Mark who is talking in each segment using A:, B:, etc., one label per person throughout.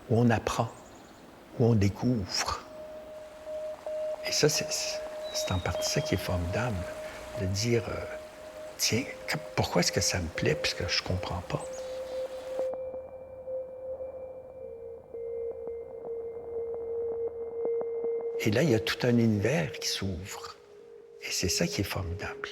A: où on apprend, où on découvre. Et ça, c'est en partie ça qui est formidable, de dire, tiens, pourquoi est-ce que ça me plaît puisque je comprends pas? Et là, il y a tout un univers qui s'ouvre. Et c'est ça qui est formidable.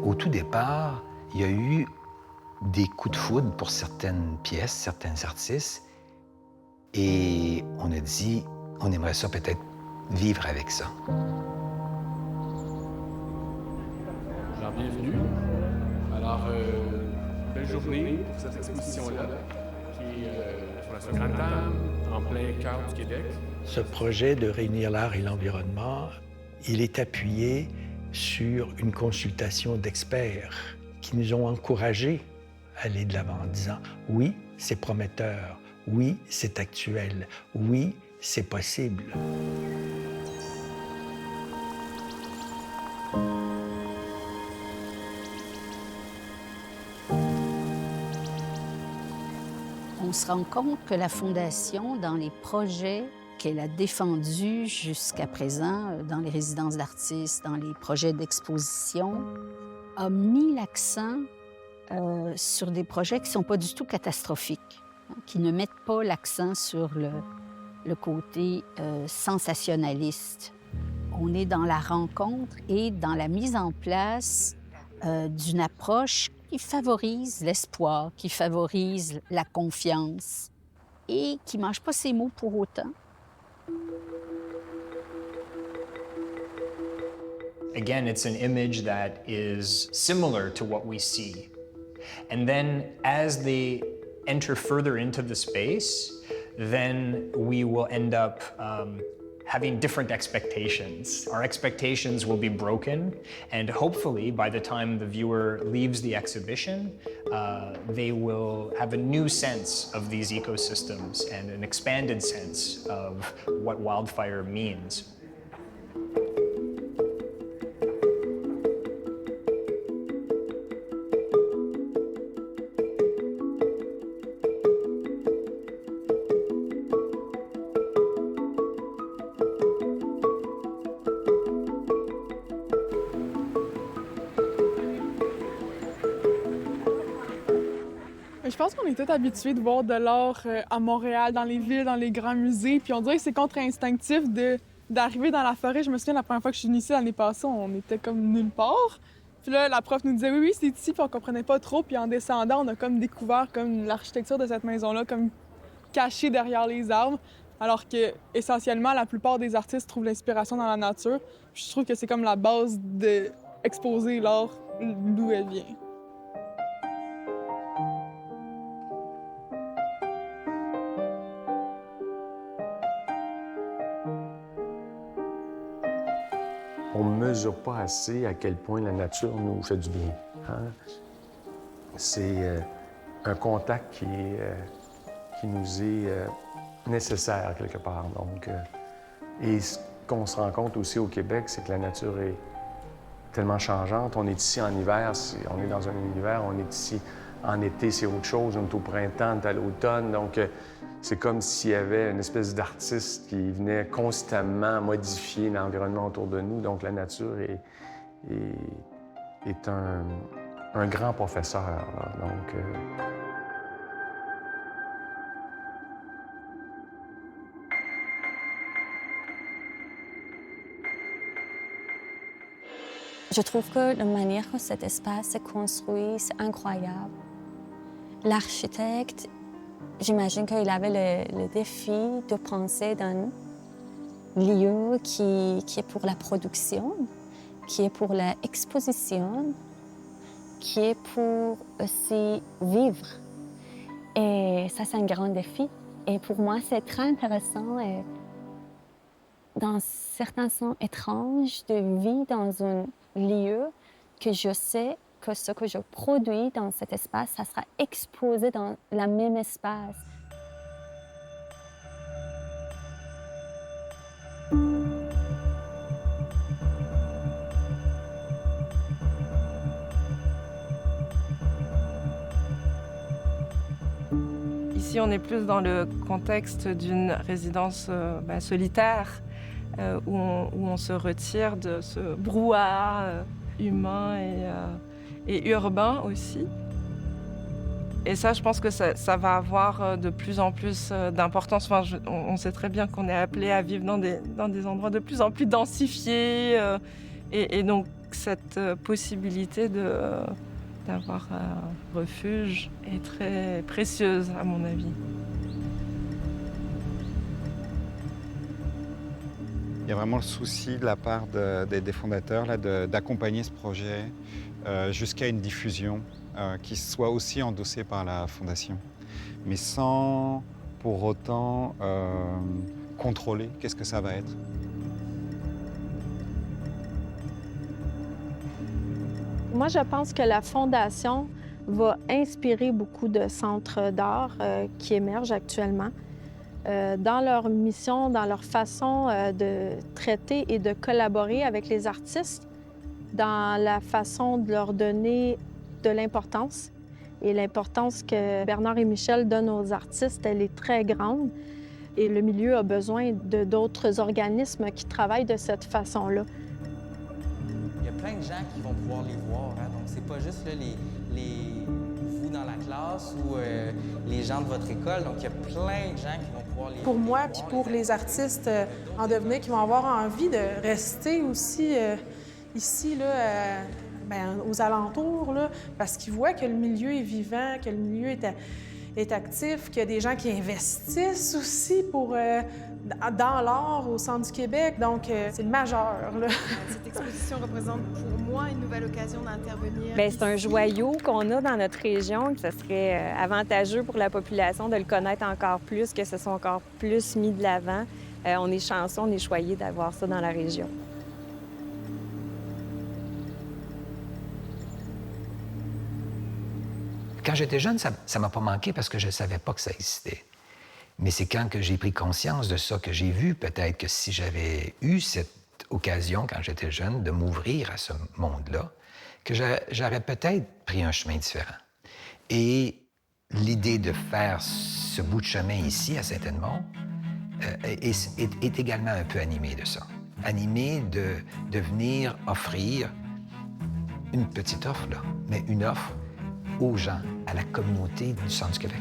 A: Au tout départ, il y a eu des coups de foudre pour certaines pièces, certains artistes, et on a dit, on aimerait ça peut-être vivre avec ça.
B: Alors, bienvenue. Alors, belle journée pour cette exposition-là, qui est la Fondation Grande-Table, en plein cœur du Québec.
A: Ce projet de réunir l'art et l'environnement, il est appuyé sur une consultation d'experts qui nous ont encouragés à aller de l'avant en disant « Oui, c'est prometteur. Oui, c'est actuel. Oui, c'est possible. »
C: On se rend compte que la Fondation, dans les projets qu'elle a défendus jusqu'à présent, dans les résidences d'artistes, dans les projets d'exposition, a mis l'accent sur des projets qui ne sont pas du tout catastrophiques, hein, qui ne mettent pas l'accent sur le côté sensationnaliste. On est dans la rencontre et dans la mise en place d'une approche qui favorise l'espoir, qui favorise la confiance et qui ne mange pas ses mots pour autant.
D: Again, it's an image that is similar to what we see. And then as they enter further into the space, then we will end up having different expectations. Our expectations will be broken, and hopefully by the time the viewer leaves the exhibition, they will have a new sense of these ecosystems and an expanded sense of what wildfire means.
E: Je pense qu'on est tous habitués de voir de l'art à Montréal, dans les villes, dans les grands musées, puis on dirait que c'est contre-instinctif d'arriver dans la forêt. Je me souviens, la première fois que je suis venue ici l'année passée, on était comme nulle part. Puis là, la prof nous disait « Oui, oui, c'est ici », puis on comprenait pas trop. Puis en descendant, on a comme découvert comme l'architecture de cette maison-là, comme cachée derrière les arbres, alors que, essentiellement, la plupart des artistes trouvent l'inspiration dans la nature. Puis je trouve que c'est comme la base d'exposer l'art d'où elle vient.
F: On ne mesure pas assez à quel point la nature nous fait du bien. Hein? C'est un contact qui nous est nécessaire quelque part. Donc, et ce qu'on se rend compte aussi au Québec, c'est que la nature est tellement changeante. On est ici en hiver, on est dans un univers, on est ici en été, c'est autre chose. On est au printemps, on est à l'automne. Donc, c'est comme s'il y avait une espèce d'artiste qui venait constamment modifier l'environnement autour de nous. Donc, la nature est un grand professeur. Là. Donc,
G: Je trouve que la manière que cet espace s'est construit, c'est incroyable. L'architecte, j'imagine qu'il avait le défi de penser d'un lieu qui est pour la production, qui est pour l'exposition, qui est pour aussi vivre. Et ça, c'est un grand défi. Et pour moi, c'est très intéressant. dans certains sens étrange de vie dans un lieu que je sais que ce que je produis dans cet espace, ça sera exposé dans le même espace.
H: Ici, on est plus dans le contexte d'une résidence solitaire où on se retire de ce brouhaha humain et urbain aussi. Et ça, je pense que ça va avoir de plus en plus d'importance. Enfin, on sait très bien qu'on est appelé à vivre dans des endroits de plus en plus densifiés. Et donc, cette possibilité d'avoir un refuge est très précieuse, à mon avis.
I: Il y a vraiment le souci de la part des fondateurs là, d'accompagner ce projet jusqu'à une diffusion qui soit aussi endossée par la Fondation, mais sans pour autant contrôler qu'est-ce que ça va être.
J: Moi, je pense que la Fondation va inspirer beaucoup de centres d'art qui émergent actuellement dans leur mission, dans leur façon de traiter et de collaborer avec les artistes, dans la façon de leur donner de l'importance. Et l'importance que Bernard et Michel donnent aux artistes, elle est très grande. Et le milieu a besoin d'autres organismes qui travaillent de cette façon-là.
K: Il y a plein de gens qui vont pouvoir les voir. Hein? Donc, c'est pas juste là, vous dans la classe ou les gens de votre école. Donc, il y a plein de gens qui vont pouvoir les voir.
L: Pour moi, puis pour les artistes en devenir qui vont avoir envie de rester aussi ici, là, aux alentours, là, parce qu'ils voient que le milieu est vivant, que le milieu est actif, qu'il y a des gens qui investissent aussi dans l'art au centre du Québec. Donc, c'est majeur, là.
M: Cette exposition représente pour moi une nouvelle occasion d'intervenir.
N: Bien, c'est un joyau qu'on a dans notre région. Ce serait avantageux pour la population de le connaître encore plus, que ce soit encore plus mis de l'avant. On est chanceux, on est choyés d'avoir ça dans la région.
O: Quand j'étais jeune, ça ne m'a pas manqué parce que je ne savais pas que ça existait. Mais c'est quand que j'ai pris conscience de ça, que j'ai vu peut-être que si j'avais eu cette occasion, quand j'étais jeune, de m'ouvrir à ce monde-là, que j'aurais peut-être pris un chemin différent. Et l'idée de faire ce bout de chemin ici, à Saint-Edmond, est également un peu animée de ça. Animée de venir offrir une petite offre, là, mais une offre aux gens, à la communauté du Centre du Québec.